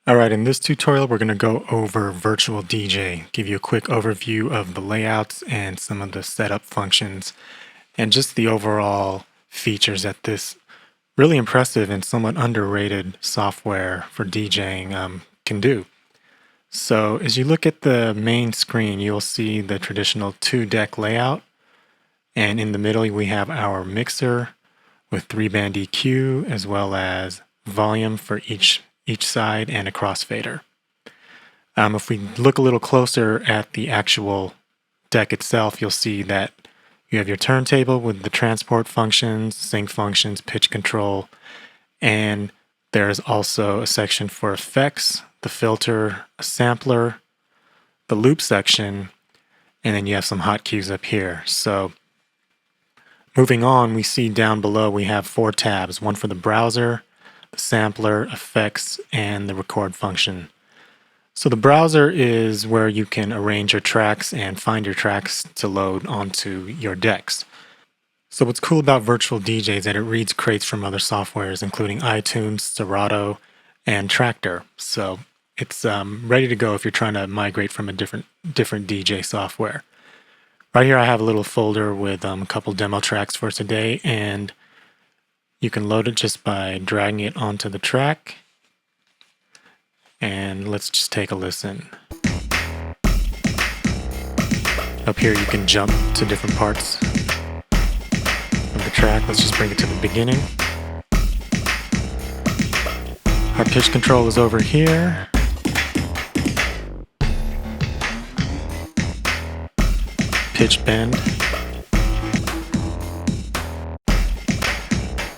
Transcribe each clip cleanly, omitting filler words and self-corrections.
Alright, in this tutorial we're going to go over Virtual DJ, give you a quick overview of the layouts and some of the setup functions, and just the overall features that this really impressive and somewhat underrated software for DJing can do. So as you look at the main screen, you'll see the traditional 2-deck layout, and in the middle we have our mixer with 3-band EQ as well as volume for each side and a crossfader. If we look a little closer at the actual deck itself, you'll see that you have your turntable with the transport functions, sync functions, pitch control, and there's also a section for effects, the filter, a sampler, the loop section, and then you have some hotkeys up here. So moving on, we see down below we have 4 tabs, one for the browser, the sampler, effects, and the record function. So the browser is where you can arrange your tracks and find your tracks to load onto your decks. So what's cool about Virtual DJ is that it reads crates from other softwares, including iTunes, Serato, and Tractor. So it's ready to go if you're trying to migrate from a different DJ software. Right here I have a little folder with a couple demo tracks for today, and you can load it just by dragging it onto the track. And let's just take a listen. Up here you can jump to different parts of the track. Let's just bring it to the beginning. Our pitch control is over here. Pitch bend.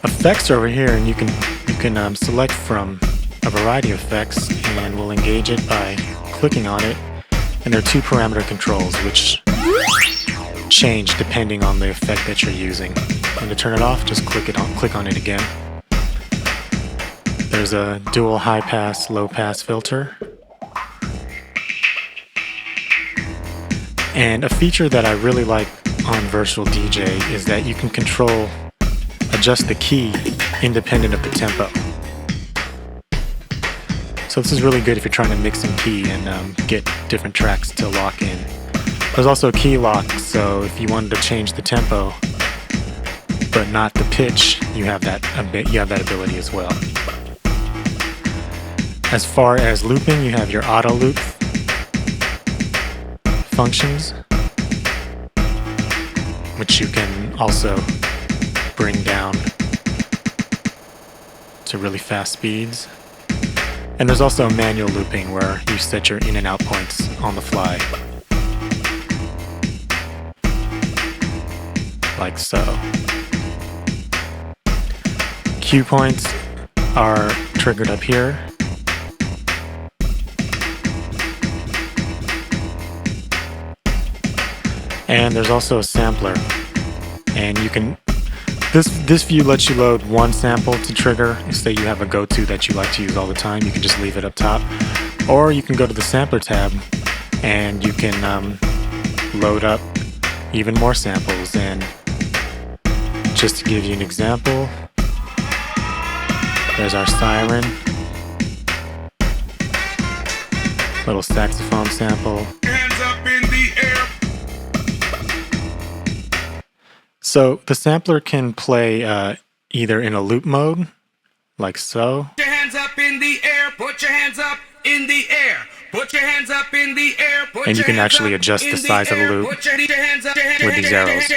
Effects are over here, and you can select from a variety of effects, and we'll engage it by clicking on it. And there are 2 parameter controls which change depending on the effect that you're using. And to turn it off, just click on it again. There's a dual high pass, low pass filter. And a feature that I really like on Virtual DJ is that you can adjust the key independent of the tempo. So this is really good if you're trying to mix and key and get different tracks to lock in. There's also a key lock, so if you wanted to change the tempo but not the pitch, you have that ability as well. As far as looping, you have your auto loop functions, which you can also bring down to really fast speeds. And there's also manual looping where you set your in and out points on the fly, like so. Cue points are triggered up here. And there's also a sampler, and you can this view lets you load one sample to trigger. Say you have a go-to that you like to use all the time, you can just leave it up top, or you can go to the sampler tab and you can load up even more samples. And just to give you an example, there's our siren, little saxophone sample. Hands up in the air. So the sampler can play either in a loop mode, like so. Put your hands up in the air, put your hands up in the air, put your hands up in the air, and you can actually adjust the size of the loop with these arrows.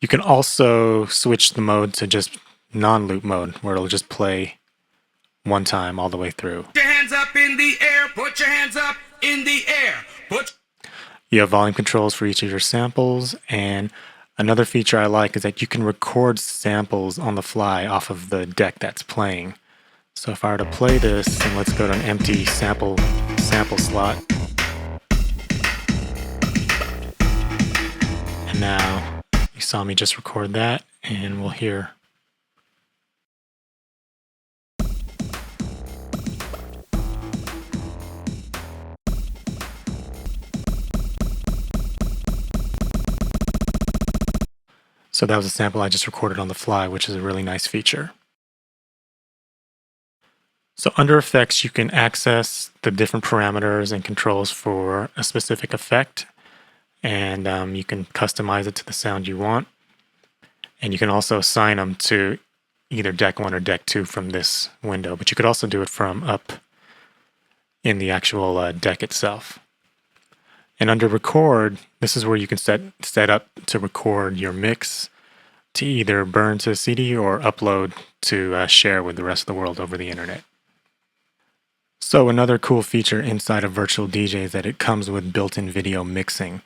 You can also switch the mode to just non-loop mode, where it'll just play one time all the way through. Put your hands up in the air, put your hands up in the air. You have volume controls for each of your samples, and another feature I like is that you can record samples on the fly off of the deck that's playing. So if I were to play this, and let's go to an empty sample slot. And now you saw me just record that, and we'll hear. So that was a sample I just recorded on the fly, which is a really nice feature. So under effects, you can access the different parameters and controls for a specific effect, and you can customize it to the sound you want. And you can also assign them to either deck 1 or deck 2 from this window, but you could also do it from up in the actual deck itself. And under record, this is where you can set up to record your mix to either burn to a CD or upload to share with the rest of the world over the internet. So another cool feature inside of Virtual DJ is that it comes with built-in video mixing.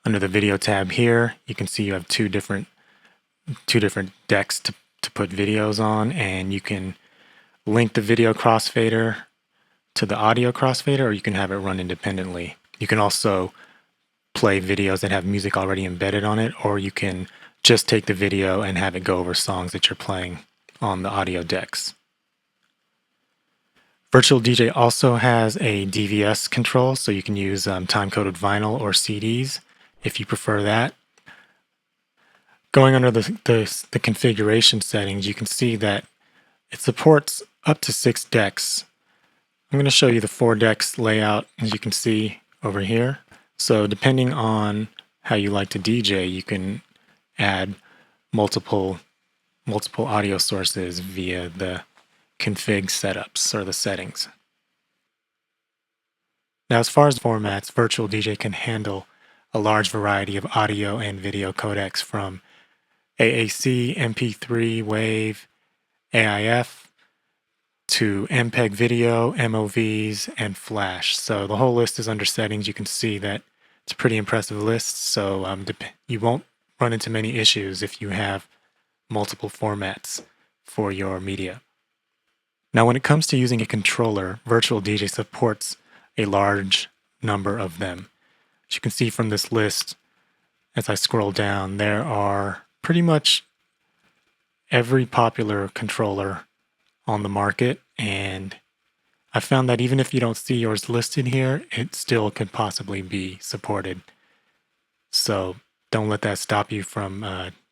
Under the video tab here, you can see you have two different decks to put videos on, and you can link the video crossfader to the audio crossfader, or you can have it run independently. You can also play videos that have music already embedded on it, or you can just take the video and have it go over songs that you're playing on the audio decks. Virtual DJ also has a DVS control, so you can use time-coded vinyl or CDs if you prefer that. Going under the configuration settings, you can see that it supports up to 6 decks. I'm going to show you the 4 decks layout, as you can see over here. So depending on how you like to DJ, you can add multiple audio sources via the config setups or the settings. Now, as far as formats, Virtual DJ can handle a large variety of audio and video codecs from AAC, MP3, WAV, AIF, to MPEG video, MOVs, and Flash. So the whole list is under settings. You can see that it's a pretty impressive list, so you won't run into many issues if you have multiple formats for your media. Now, when it comes to using a controller, Virtual DJ supports a large number of them. As you can see from this list, as I scroll down, there are pretty much every popular controller on the market, and I found that even if you don't see yours listed here, it still could possibly be supported. So don't let that stop you from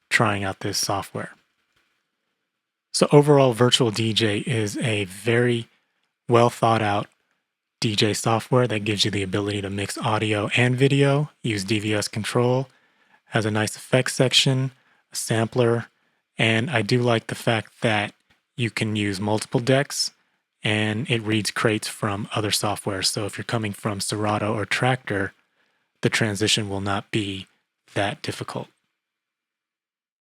trying out this software. So overall, Virtual DJ is a very well thought out DJ software that gives you the ability to mix audio and video, use DVS control, has a nice effects section, a sampler, and I do like the fact that you can use multiple decks and it reads crates from other software. So if you're coming from Serato or Tractor, the transition will not be that difficult.